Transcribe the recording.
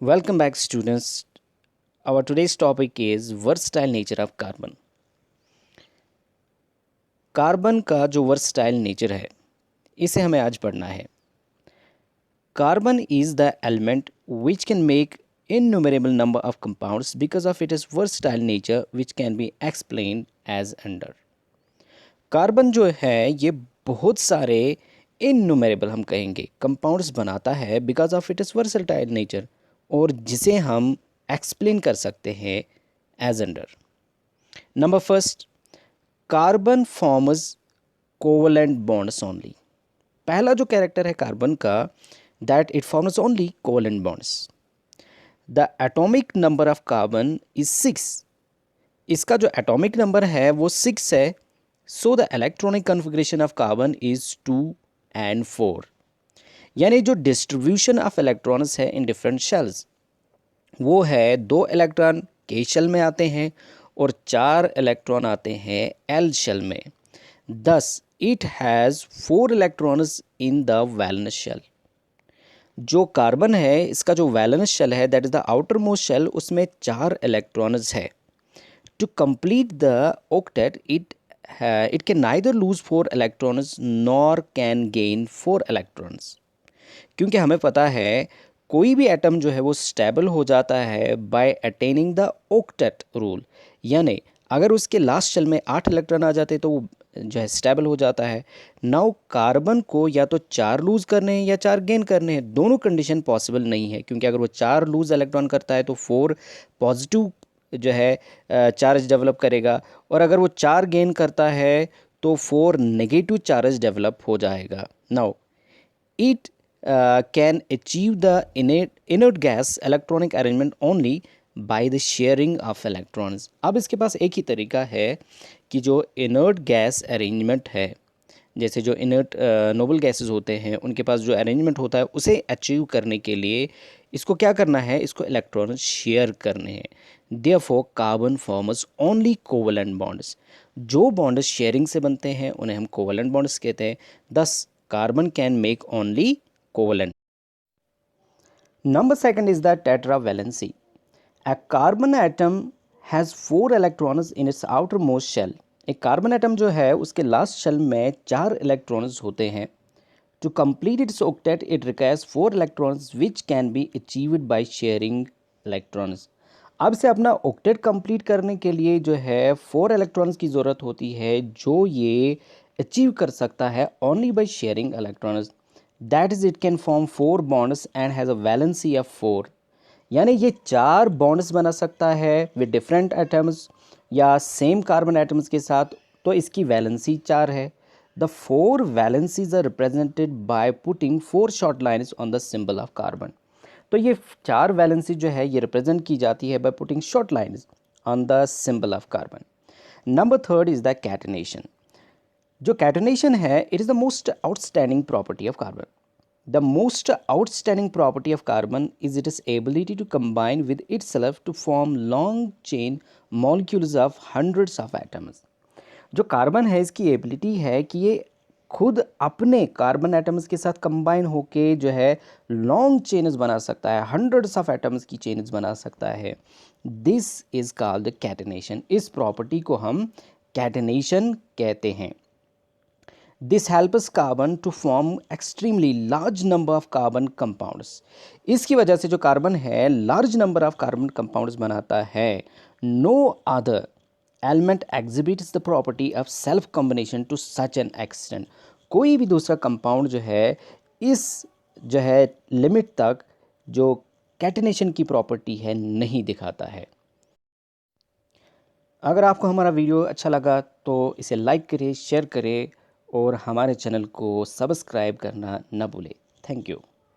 Welcome back, students. Our today's topic is versatile nature of carbon. Carbon का जो versatile nature है इसे हमें आज पढ़ना है. Carbon is the element which can make innumerable number of compounds because of its versatile nature, which can be explained as under. Carbon जो है ये बहुत सारे इननुमेरेबल हम कहेंगे कंपाउंड्स बनाता है because of its versatile nature, और जिसे हम एक्सप्लेन कर सकते हैं as under. Number first, carbon forms covalent bonds only. पहला जो कैरेक्टर है कार्बन का, that it forms only covalent bonds. The atomic number of carbon is 6. इसका जो एटॉमिक नंबर है वो 6 है. So the electronic configuration of carbon is 2 and 4. यानी जो डिस्ट्रीब्यूशन ऑफ इलेक्ट्रॉन्स है इन डिफरेंट शेल्स वो है 2 इलेक्ट्रॉन के शेल में आते हैं और 4 इलेक्ट्रॉन आते हैं एल शेल में. Thus it has 4 electrons in the valence shell. जो कार्बन है इसका जो वैलेंस शेल है that is the outermost shell, उसमें 4 इलेक्ट्रॉन्स है. To complete the octet it can neither lose 4 electrons nor can gain 4 electrons. क्योंकि हमें पता है कोई भी एटम जो है वो स्टेबल हो जाता है by attaining the octet rule. यानी अगर उसके लास्ट शेल में 8 इलेक्ट्रॉन आ जाते तो वो जो है स्टेबल हो जाता है. नाउ कार्बन को या तो 4 लूज़ करने हैं या 4 गेन करने हैं, दोनों कंडीशन पॉसिबल नहीं है. क्योंकि अगर वो 4 लूज़ इलेक्ट्रॉन करता है तो 4 पॉजिटिव जो है चार्ज डेवलप करेगा, और अगर वो 4 गेन करता है तो 4 नेगेटिव चार्ज डेवलप हो जाएगा. Now it can achieve the inert gas electronic arrangement only by the sharing of electrons. अब इसके पास एक ही तरीका है कि जो इनर्ट गैस अरेंजमेंट है, जैसे जो इनर्ट नोबल गैसेस होते हैं उनके पास जो अरेंजमेंट होता है उसे अचीव करने के लिए इसको क्या करना है, इसको इलेक्ट्रॉन शेयर करने हैं. Therefore carbon forms only covalent bonds. जो बॉन्ड्स शेयरिंग से बनते हैं उन्हें हम कोवलेंट बॉन्ड्स कहते हैं. दस carbon can make only covalent. Number second is the tetravalency. A carbon atom has 4 electrons in its outermost shell. एक कार्बन एटम जो है उसके लास्ट शेल में 4 इलेक्ट्रॉन्स होते हैं. To complete its octet it requires 4 electrons which can be achieved by sharing electrons. अब से अपना ऑक्टेट कंप्लीट करने के लिए जो है 4 इलेक्ट्रॉन्स की ज़रूरत होती है, जो ये अचीव कर सकता है only by sharing electrons. That is it can form 4 bonds and has a valency of 4. यानी ये 4 बॉन्ड्स बना सकता है विद डिफरेंट एटम्स या सेम कार्बन एटम्स के साथ, तो इसकी वैलेंसी 4 है. The 4 valencies are represented by putting 4 short lines on the symbol of carbon. तो ये 4 वैलेंसी जो है ये रिप्रेजेंट की जाती है by putting short lines on the symbol of carbon. Number third is the catenation. जो कैटनेशन है it is the most outstanding property of carbon. The most outstanding property of carbon is its ability to combine with itself to form long chain molecules of hundreds of atoms. जो carbon है इसकी ability है कि ये खुद अपने carbon atoms के साथ कंबाइन होके जो है लॉन्ग चेन्स बना सकता है, हंड्रेड्स ऑफ एटम्स की चेन्स बना सकता है. This is called catenation. इस प्रॉपर्टी को हम कैटनेशन कहते हैं. This helps carbon to form extremely large number of carbon compounds. इसकी वजह से जो कार्बन है large number of carbon compounds बनाता है. No other element exhibits the property of self combination to such an extent. कोई भी दूसरा कंपाउंड जो है इस जो है लिमिट तक जो कैटनेशन की प्रॉपर्टी है नहीं दिखाता है. अगर आपको हमारा वीडियो अच्छा लगा तो इसे लाइक करें, शेयर करें और हमारे चैनल को सब्सक्राइब करना न भूलें. Thank you.